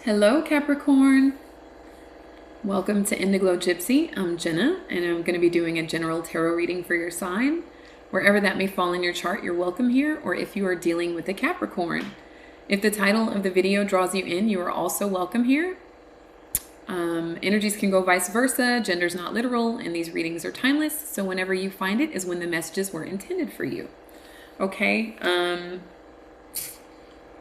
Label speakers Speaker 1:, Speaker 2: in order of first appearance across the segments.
Speaker 1: Hello, Capricorn. Welcome to IndigloJypsy. I'm Jenna, and I'm going to be doing a general tarot reading for your sign. Wherever that may fall in your chart, you're welcome here, or if you are dealing with a Capricorn. If the title of the video draws you in, you are also welcome here. Energies can go vice versa. Gender's not literal, and these readings are timeless, so whenever you find it is when the messages were intended for you. Okay,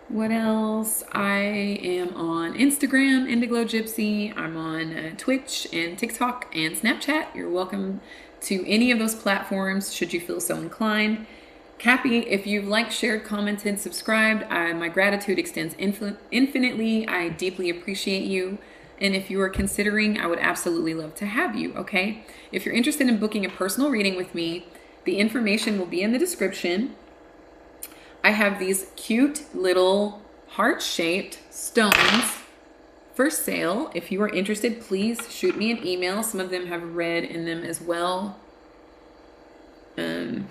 Speaker 1: what else? I am on Instagram, IndigloJypsy. I'm on Twitch and TikTok and Snapchat. You're welcome to any of those platforms should you feel so inclined. Cappy, if you've liked, shared, commented, subscribed, my gratitude extends infinitely. I deeply appreciate you. And if you are considering, I would absolutely love to have you, okay? If you're interested in booking a personal reading with me, the information will be in the description. I have these cute little heart-shaped stones for sale. If you are interested, please shoot me an email. Some of them have red in them as well. And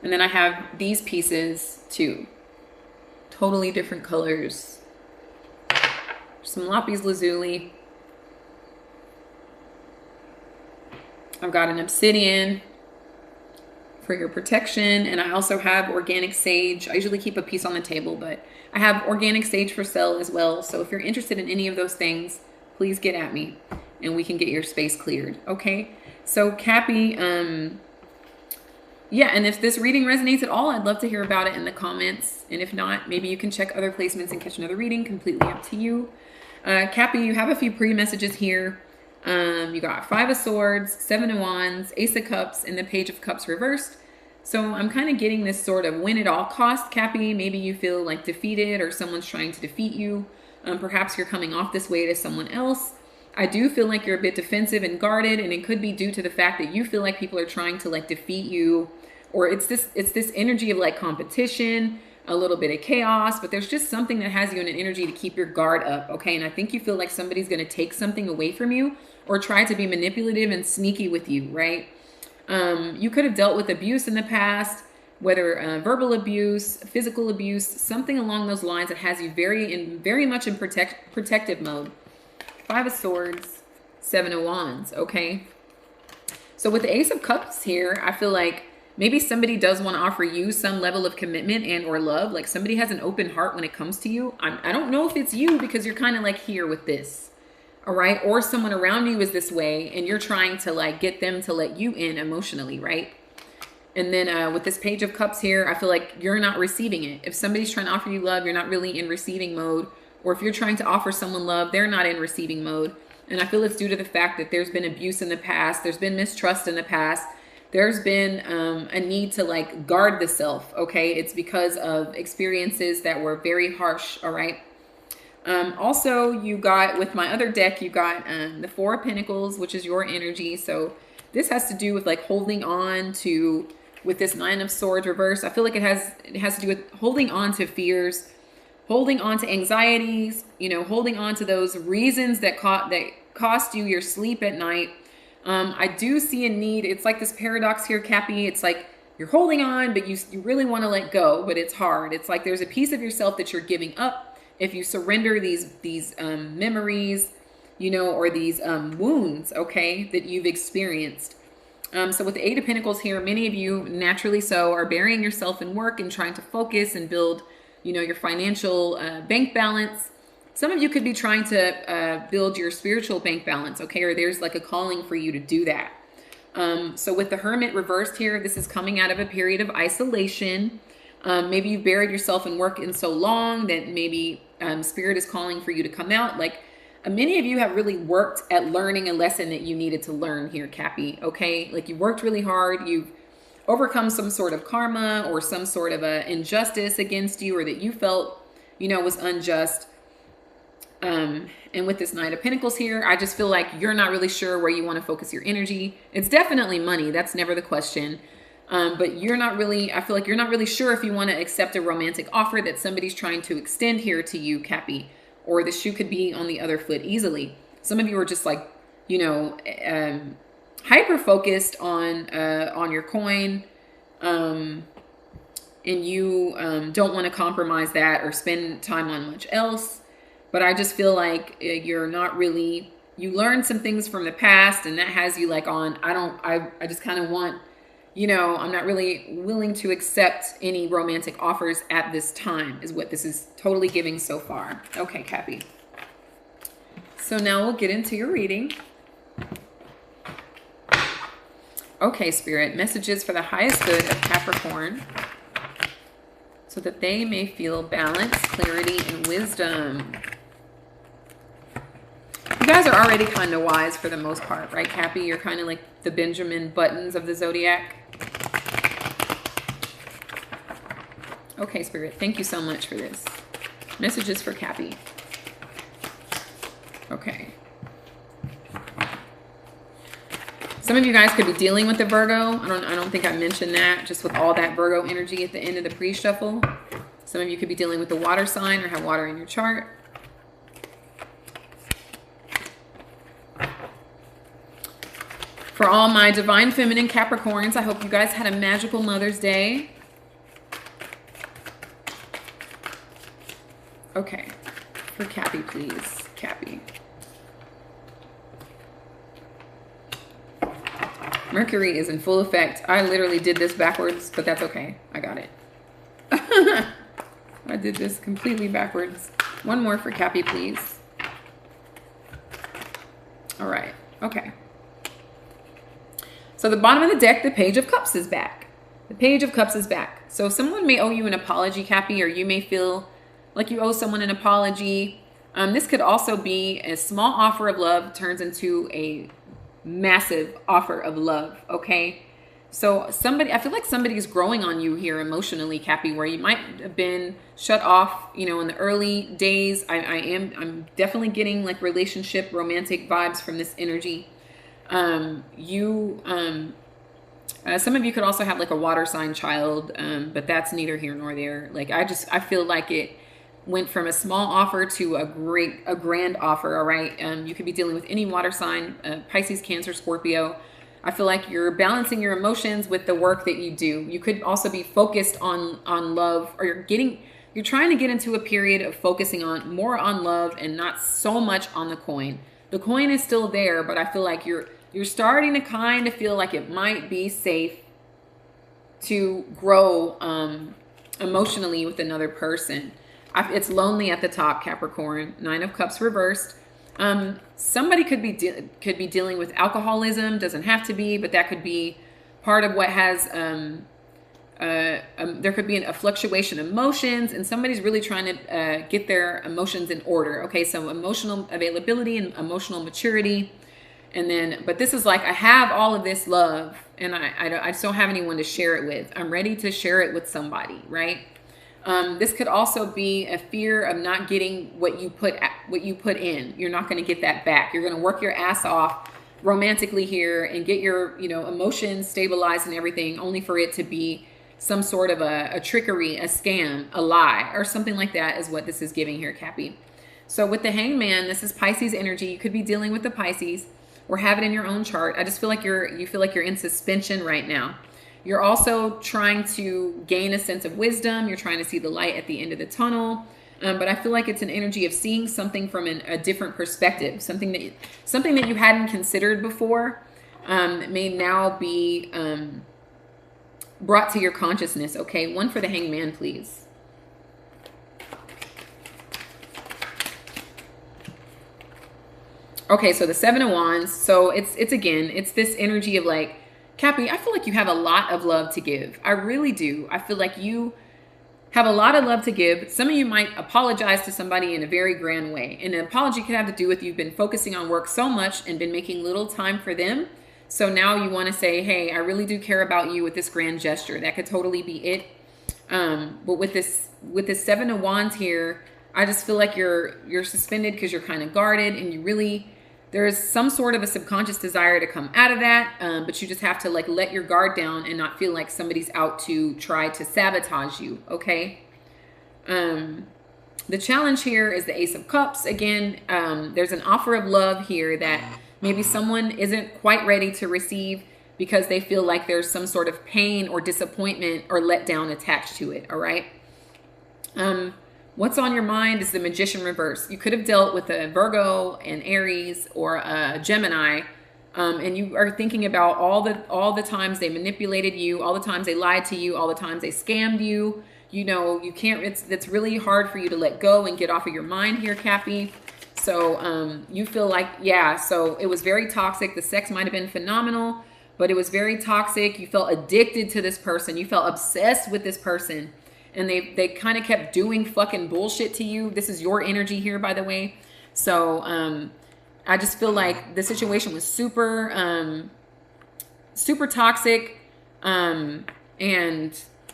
Speaker 1: then I have these pieces too. Totally different colors. Some lapis lazuli. I've got an obsidian for your protection, and I also have organic sage. I usually keep a piece on the table, but I have organic sage for sale as well. So if you're interested in any of those things, please get at me and we can get your space cleared. Okay, so Cappy, yeah, and if this reading resonates at all, I'd love to hear about it in the comments, and if not, maybe you can check other placements and catch another reading. Completely up to you. Cappy, you have a few pre-messages here. You got 5 of Swords, 7 of Wands, Ace of Cups, and the Page of Cups reversed. So I'm kind of getting this sort of win at all cost, Cappy. Maybe you feel like defeated or someone's trying to defeat you. Perhaps you're coming off this way to someone else. I do feel like you're a bit defensive and guarded, and it could be due to the fact that you feel like people are trying to like defeat you, or it's this energy of like competition, a little bit of chaos, but there's just something that has you in an energy to keep your guard up, okay? And I think you feel like somebody's going to take something away from you or try to be manipulative and sneaky with you, right? You could have dealt with abuse in the past, whether verbal abuse, physical abuse, something along those lines that has you very much in protective mode. 5 of Swords, 7 of Wands, okay? So with the Ace of Cups here, I feel like maybe somebody does want to offer you some level of commitment and or love. Like somebody has an open heart when it comes to you. I don't know if it's you because you're kind of like here with this. All right. Or someone around you is this way and you're trying to like get them to let you in emotionally. Right. And then with this Page of Cups here, I feel like you're not receiving it. If somebody's trying to offer you love, you're not really in receiving mode. Or if you're trying to offer someone love, they're not in receiving mode. And I feel it's due to the fact that there's been abuse in the past. There's been mistrust in the past. There's been a need to like guard the self. Okay. It's because of experiences that were very harsh. All right. Also, you got with my other deck, you got the 4 of Pentacles, which is your energy. So this has to do with like holding on to, with this 9 of Swords reverse. I feel like it has to do with holding on to fears, holding on to anxieties, you know, holding on to those reasons that cost you your sleep at night. I do see a need. It's like this paradox here, Cappy. It's like you're holding on, but you really want to let go, but it's hard. It's like there's a piece of yourself that you're giving up if you surrender these memories, you know, or these wounds, okay, that you've experienced. So with the 8 of Pentacles here, many of you, naturally so, are burying yourself in work and trying to focus and build, you know, your financial bank balance. Some of you could be trying to build your spiritual bank balance, okay? Or there's like a calling for you to do that. So with the Hermit reversed here, this is coming out of a period of isolation. Maybe you've buried yourself in work in so long that maybe Spirit is calling for you to come out. Like many of you have really worked at learning a lesson that you needed to learn here, Cappy, okay? Like you worked really hard. You've overcome some sort of karma or some sort of a injustice against you or that you felt, you know, was unjust. And with this 9 of Pentacles here, I just feel like you're not really sure where you want to focus your energy. It's definitely money. That's never the question. But you're not really, I feel like you're not really sure if you want to accept a romantic offer that somebody's trying to extend here to you, Cappy, or the shoe could be on the other foot easily. Some of you are just like, you know, hyper focused on your coin, and you don't want to compromise that or spend time on much else. but I just feel like you're not really, you learned some things from the past, and that has you like on, I just kind of want, I'm not really willing to accept any romantic offers at this time, is what this is totally giving so far. Okay, Cappy. So now we'll get into your reading. Okay, Spirit, messages for the highest good of Capricorn so that they may feel balance, clarity, and wisdom. You guys are already kind of wise for the most part, right, Cappy? You're kind of like the Benjamin Buttons of the Zodiac. Okay, Spirit, thank you so much for this. Messages for Cappy. Okay. Some of you guys could be dealing with the Virgo. I don't think I mentioned that, just with all that Virgo energy at the end of the pre-shuffle. Some of you could be dealing with the water sign or have water in your chart. For all my divine feminine Capricorns, I hope you guys had a magical Mother's Day. Okay. For Cappy, please. Cappy. Mercury is in full effect. I literally did this backwards, but that's okay. I got it. I did this completely backwards. One more for Cappy, please. All right. Okay. So the bottom of the deck, the Page of Cups is back. The Page of Cups is back. So someone may owe you an apology, Cappy, or you may feel like you owe someone an apology. This could also be a small offer of love turns into a massive offer of love, okay? So I feel like somebody's growing on you here emotionally, Cappy, where you might have been shut off, in the early days. I'm definitely getting like relationship, romantic vibes from this energy. Some of you could also have like a water sign child, but that's neither here nor there. Like I feel like it went from a small offer to a grand offer. All right. You could be dealing with any water sign, Pisces, Cancer, Scorpio. I feel like you're balancing your emotions with the work that you do. You could also be focused on love, or you're trying to get into a period of focusing more on love and not so much on the coin. The coin is still there, but I feel like you're starting to kind of feel like it might be safe to grow emotionally with another person. It's lonely at the top, Capricorn. 9 of Cups reversed. Somebody could be dealing with alcoholism. Doesn't have to be, but that could be part of what has. There could be a fluctuation of emotions, and somebody's really trying to get their emotions in order. Okay, so emotional availability and emotional maturity, and then, but this is like, I have all of this love, and I just don't have anyone to share it with. I'm ready to share it with somebody, right? This could also be a fear of not getting what you put in. You're not going to get that back. You're going to work your ass off romantically here and get your emotions stabilized and everything, only for it to be some sort of a trickery, a scam, a lie, or something like that is what this is giving here, Cappy. So with the Hangman, this is Pisces energy. You could be dealing with the Pisces or have it in your own chart. I just feel like you feel like you're in suspension right now. You're also trying to gain a sense of wisdom. You're trying to see the light at the end of the tunnel. But I feel like it's an energy of seeing something from a different perspective, something that you hadn't considered before, may now be brought to your consciousness. Okay, one for the Hangman, please. Okay, so the 7 of Wands. So it's this energy of like, Cappy, I feel like you have a lot of love to give. I really do. I feel like you have a lot of love to give. Some of you might apologize to somebody in a very grand way. And an apology could have to do with you've been focusing on work so much and been making little time for them. So now you want to say, hey, I really do care about you with this grand gesture. That could totally be it. But with this 7 of Wands here, I just feel like you're suspended because you're kind of guarded, and there's some sort of a subconscious desire to come out of that, but you just have to like let your guard down and not feel like somebody's out to try to sabotage you, okay? The challenge here is the Ace of Cups. Again, there's an offer of love here that maybe someone isn't quite ready to receive because they feel like there's some sort of pain or disappointment or letdown attached to it, all right? What's on your mind is the Magician reverse. You could have dealt with a Virgo, an Aries, or a Gemini, and you are thinking about all the times they manipulated you, all the times they lied to you, all the times they scammed you. You know, you can't. It's really hard for you to let go and get off of your mind here, Cappy. So you feel like, yeah. So it was very toxic. The sex might have been phenomenal, but it was very toxic. You felt addicted to this person. You felt obsessed with this person. And they kind of kept doing fucking bullshit to you. This is your energy here, by the way. So I just feel like the situation was super, super toxic, and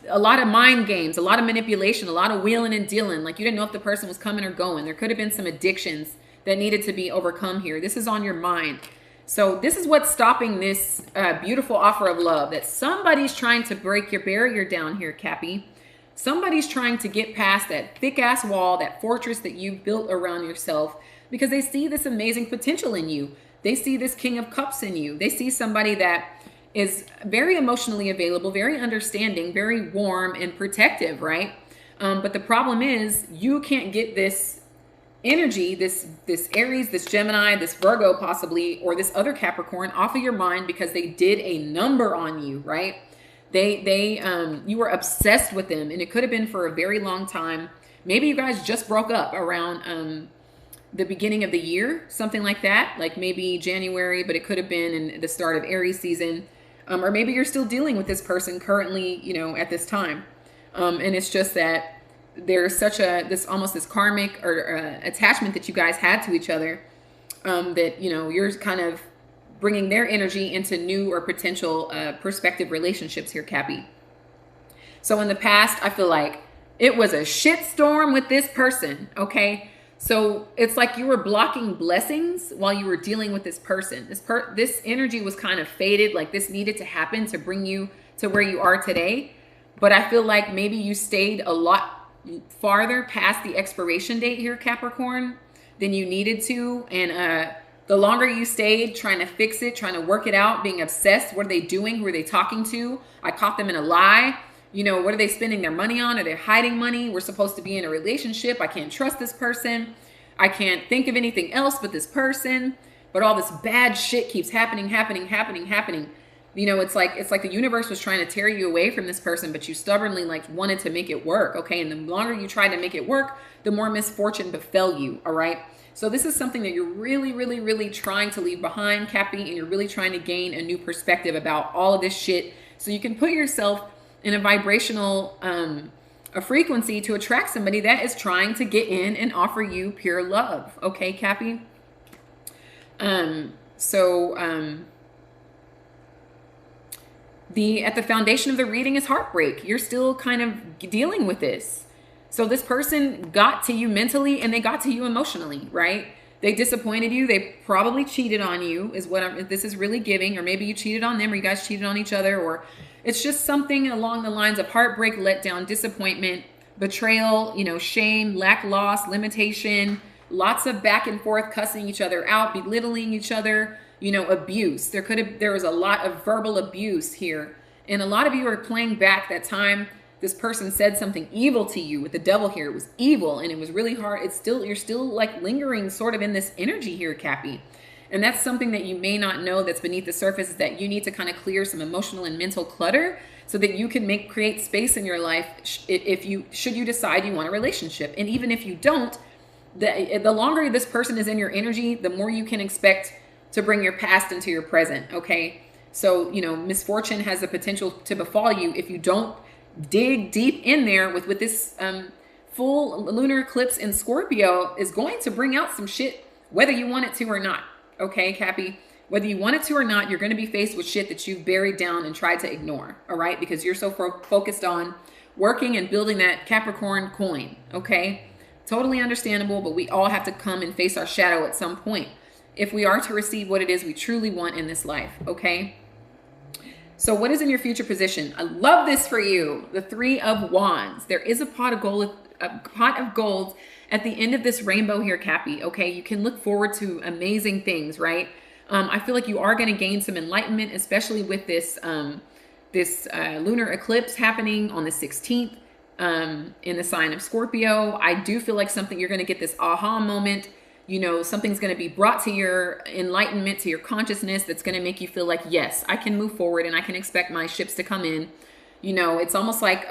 Speaker 1: a lot of mind games, a lot of manipulation, a lot of wheeling and dealing. Like you didn't know if the person was coming or going. There could have been some addictions that needed to be overcome here. This is on your mind. So this is what's stopping this beautiful offer of love, that somebody's trying to break your barrier down here, Cappy. Somebody's trying to get past that thick ass wall, that fortress that you've built around yourself, because they see this amazing potential in you. They see this King of Cups in you. They see somebody that is very emotionally available, very understanding, very warm and protective, right? But the problem is you can't get this energy, this Aries, this Gemini, this Virgo possibly, or this other Capricorn off of your mind because they did a number on you, right? You were obsessed with them, and it could have been for a very long time. Maybe you guys just broke up around the beginning of the year, something like that, like maybe January, but it could have been in the start of Aries season. Or maybe you're still dealing with this person currently, you know, at this time. And it's just that there's such almost this karmic or attachment that you guys had to each other, that, you know, you're kind of bringing their energy into new or potential prospective relationships here, Cappy. So in the past, I feel like it was a shitstorm with this person, okay? So it's like you were blocking blessings while you were dealing with this person. This energy was kind of faded, like this needed to happen to bring you to where you are today. But I feel like maybe you stayed a lot farther past the expiration date here, Capricorn, than you needed to. And the longer you stayed trying to fix it, trying to work it out, being obsessed, what are they doing? Who are they talking to? I caught them in a lie. You know, what are they spending their money on? Are they hiding money? We're supposed to be in a relationship. I can't trust this person. I can't think of anything else but this person. But all this bad shit keeps happening. You know, it's like the universe was trying to tear you away from this person, but you stubbornly like wanted to make it work, okay? And the longer you tried to make it work, the more misfortune befell you, all right? So this is something that you're really, really, really trying to leave behind, Cappy, and you're really trying to gain a new perspective about all of this shit so you can put yourself in a vibrational a frequency to attract somebody that is trying to get in and offer you pure love, okay, Cappy? At the foundation of the reading is heartbreak. You're still kind of dealing with this. So this person got to you mentally and they got to you emotionally, right? They disappointed you. They probably cheated on you is what this is really giving. Or maybe you cheated on them, or you guys cheated on each other, or it's just something along the lines of heartbreak, letdown, disappointment, betrayal, you know, shame, lack, loss, limitation, lots of back and forth, cussing each other out, belittling each other, you know, abuse. There was a lot of verbal abuse here. And a lot of you are playing back that time this person said something evil to you with the devil here. It was evil and it was really hard. You're still like lingering sort of in this energy here, Cappy. And that's something that you may not know that's beneath the surface, is that you need to kind of clear some emotional and mental clutter so that you can create space in your life should you decide you want a relationship. And even if you don't, the longer this person is in your energy, the more you can expect to bring your past into your present, okay? So, you know, misfortune has the potential to befall you if you don't dig deep in there with this full lunar eclipse in Scorpio is going to bring out some shit, whether you want it to or not. Okay, Cappy, whether you want it to or not, you're going to be faced with shit that you've buried down and tried to ignore. All right, because you're so focused on working and building that Capricorn coin. Okay, totally understandable, but we all have to come and face our shadow at some point if we are to receive what it is we truly want in this life. Okay. So what is in your future position? I love this for you. The 3 of Wands. There is a pot of gold at the end of this rainbow here, Cappy. Okay, you can look forward to amazing things, right? I feel like you are going to gain some enlightenment, especially with this lunar eclipse happening on the 16th. in the sign of Scorpio. I do feel like you're going to get this aha moment. You know, something's going to be brought to your enlightenment, to your consciousness, that's going to make you feel like, yes, I can move forward and I can expect my ships to come in. You know, it's almost like,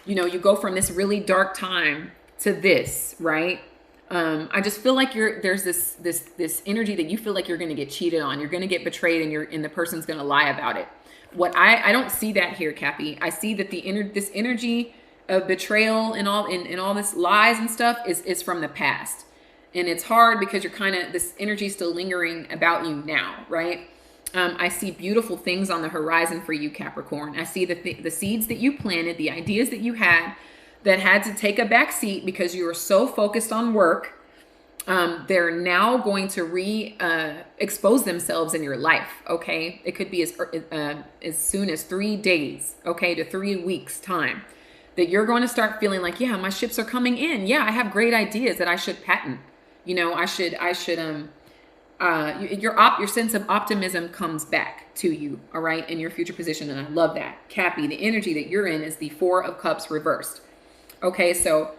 Speaker 1: you know, you go from this really dark time to this, right? I just feel like there's this energy that you feel like you're going to get cheated on. You're going to get betrayed, and the person's going to lie about it. I don't see that here, Cappy. I see that this energy of betrayal and all this lies and stuff is from the past. And it's hard because this energy is still lingering about you now, right? I see beautiful things on the horizon for you, Capricorn. I see the seeds that you planted, the ideas that you had that had to take a back seat because you were so focused on work. They're now going to expose themselves in your life, okay? It could be as soon as 3 days, okay, to 3 weeks time, that you're going to start feeling like, yeah, my ships are coming in. Yeah, I have great ideas that I should patent. You know, your sense of optimism comes back to you, all right, in your future position, and I love that. Cappy, the energy that you're in is the 4 of Cups reversed. Okay, so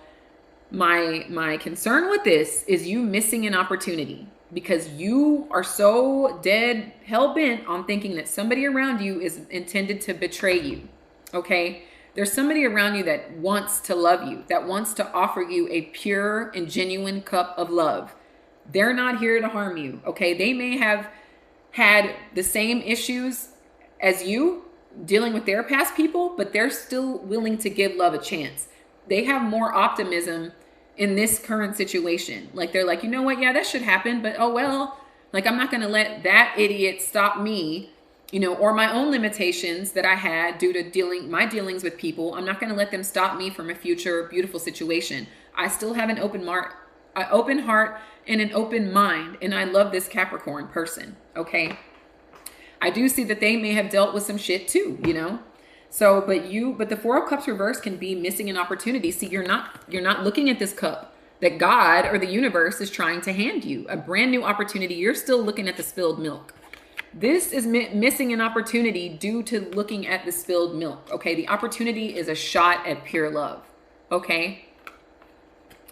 Speaker 1: my concern with this is you missing an opportunity because you are so dead hell-bent on thinking that somebody around you is intended to betray you, okay? There's somebody around you that wants to love you, that wants to offer you a pure and genuine cup of love. They're not here to harm you, okay? They may have had the same issues as you dealing with their past people, but they're still willing to give love a chance. They have more optimism in this current situation. Like, they're like, you know what? Yeah, that should happen, but oh well. Like, I'm not going to let that idiot stop me, you know, or my own limitations that I had due to my dealings with people. I'm not going to let them stop me from a future beautiful situation. I still have an open heart and an open mind, and I love this Capricorn person, okay? I do see that they may have dealt with some shit too, you know? So, but the 4 of Cups reversed can be missing an opportunity. See, you're not looking at this cup that God or the universe is trying to hand you, a brand new opportunity. You're still looking at the spilled milk. This is missing an opportunity due to looking at the spilled milk, okay? The opportunity is a shot at pure love, okay?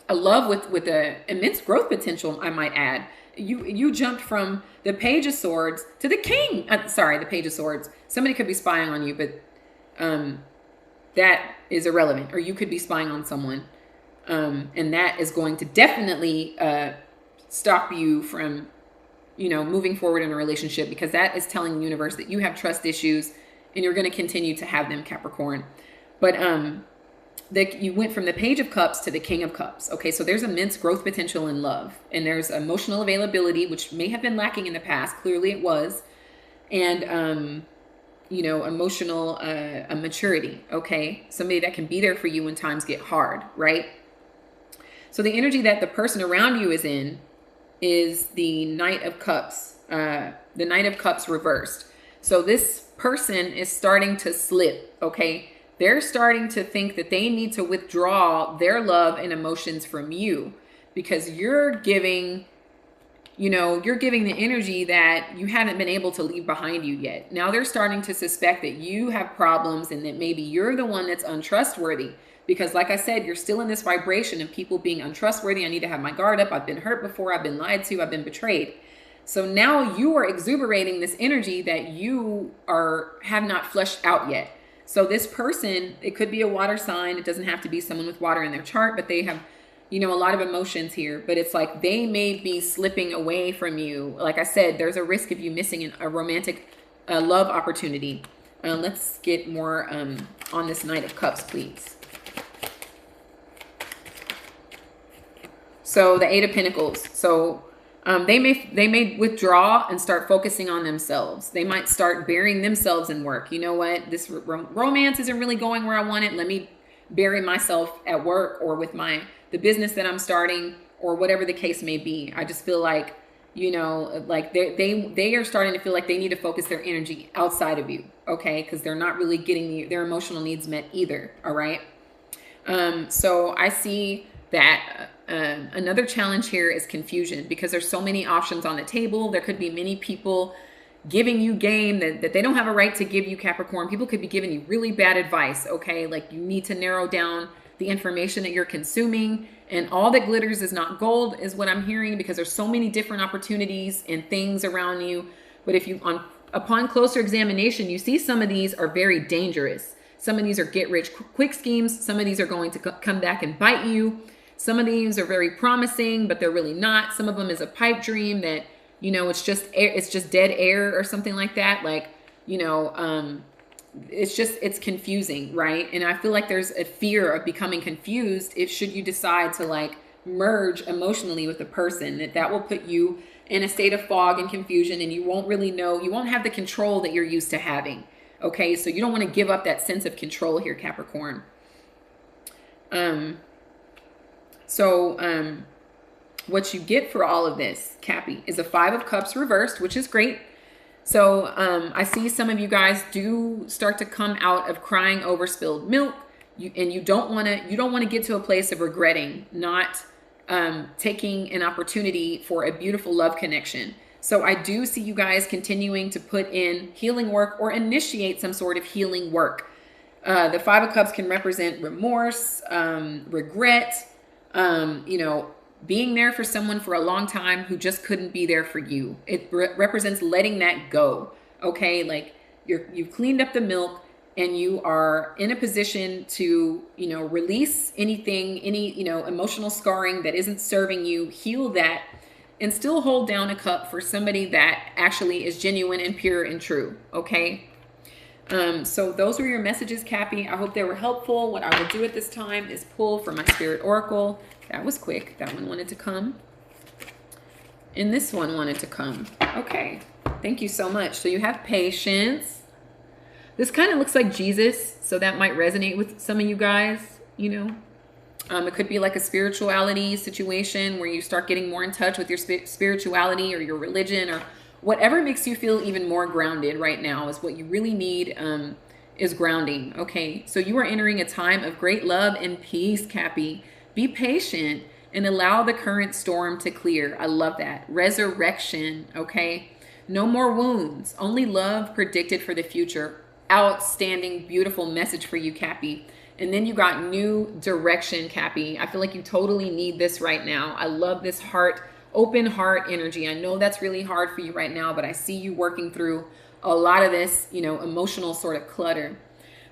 Speaker 1: A love with a immense growth potential, I might add. You jumped from the Page of Swords to the King. The Page of Swords. Somebody could be spying on you, but that is irrelevant. Or you could be spying on someone, and that is going to definitely stop you from, you know, moving forward in a relationship, because that is telling the universe that you have trust issues and you're going to continue to have them, Capricorn. But you went from the Page of Cups to the King of Cups. Okay, so there's immense growth potential in love, and there's emotional availability, which may have been lacking in the past. Clearly it was. And, you know, emotional maturity. Okay, somebody that can be there for you when times get hard, right? So the energy that the person around you is in is the Knight of Cups, the Knight of Cups reversed. So this person is starting to slip, okay? They're starting to think that they need to withdraw their love and emotions from you because you're giving, you know, you're giving the energy that you haven't been able to leave behind you yet. Now they're starting to suspect that you have problems and that maybe you're the one that's untrustworthy. Because like I said, you're still in this vibration of people being untrustworthy. I need to have my guard up. I've been hurt before. I've been lied to. I've been betrayed. So now you are exuberating this energy that you have not fleshed out yet. So this person, it could be a water sign. It doesn't have to be someone with water in their chart, but they have, you know, a lot of emotions here. But it's like they may be slipping away from you. Like I said, there's a risk of you missing a romantic love opportunity. Let's get more on this Knight of Cups, please. So the 8 of Pentacles. So they may withdraw and start focusing on themselves. They might start burying themselves in work. You know what? This romance isn't really going where I want it. Let me bury myself at work or with the business that I'm starting or whatever the case may be. I just feel like, you know, like they are starting to feel like they need to focus their energy outside of you. Okay. Because they're not really getting their emotional needs met either. All right. So I see that another challenge here is confusion because there's so many options on the table. There could be many people giving you game that they don't have a right to give you, Capricorn. People could be giving you really bad advice, okay? Like you need to narrow down the information that you're consuming, and all that glitters is not gold is what I'm hearing, because there's so many different opportunities and things around you. But if you, upon closer examination, you see some of these are very dangerous. Some of these are get rich quick schemes. Some of these are going to come back and bite you. Some of these are very promising, but they're really not. Some of them is a pipe dream that, you know, it's just air, it's just dead air or something like that. Like, you know, it's confusing, right? And I feel like there's a fear of becoming confused if should you decide to like merge emotionally with a person, that will put you in a state of fog and confusion, and you won't really know, you won't have the control that you're used to having. Okay, so you don't want to give up that sense of control here, Capricorn. What you get for all of this, Cappy, is a 5 of Cups reversed, which is great. So I see some of you guys do start to come out of crying over spilled milk, and you don't want to get to a place of regretting not taking an opportunity for a beautiful love connection. So I do see you guys continuing to put in healing work or initiate some sort of healing work. The 5 of Cups can represent remorse, regret, you know, being there for someone for a long time who just couldn't be there for you. It represents letting that go. Okay, like you've cleaned up the milk and you are in a position to, you know, release anything, any, you know, emotional scarring that isn't serving you, heal that, and still hold down a cup for somebody that actually is genuine and pure and true. Okay. So those were your messages, Cappy. I hope they were helpful. What I will do at this time is pull from my Spirit Oracle. That was quick. That one wanted to come. And this one wanted to come. Okay. Thank you so much. So you have patience. This kind of looks like Jesus, so that might resonate with some of you guys, you know. It could be like a spirituality situation where you start getting more in touch with your spirituality or your religion, or whatever makes you feel even more grounded right now is what you really need, is grounding. Okay, so you are entering a time of great love and peace, Cappy. Be patient and allow the current storm to clear. I love that. Resurrection, okay? No more wounds, only love predicted for the future. Outstanding, beautiful message for you, Cappy. And then you got new direction, Cappy. I feel like you totally need this right now. I love this heart, open heart energy. I know that's really hard for you right now, but I see you working through a lot of this, you know, emotional sort of clutter.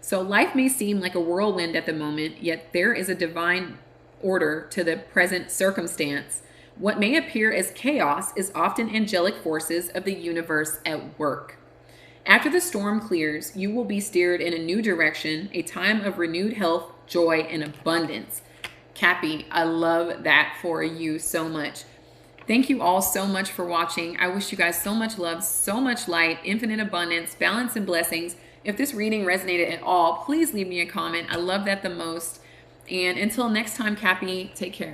Speaker 1: So life may seem like a whirlwind at the moment, yet there is a divine order to the present circumstance. What may appear as chaos is often angelic forces of the universe at work. After the storm clears, you will be steered in a new direction, a time of renewed health, joy, and abundance. Cappy, I love that for you so much. Thank you all so much for watching. I wish you guys so much love, so much light, infinite abundance, balance, and blessings. If this reading resonated at all, please leave me a comment. I love that the most. And until next time, Cappy, take care.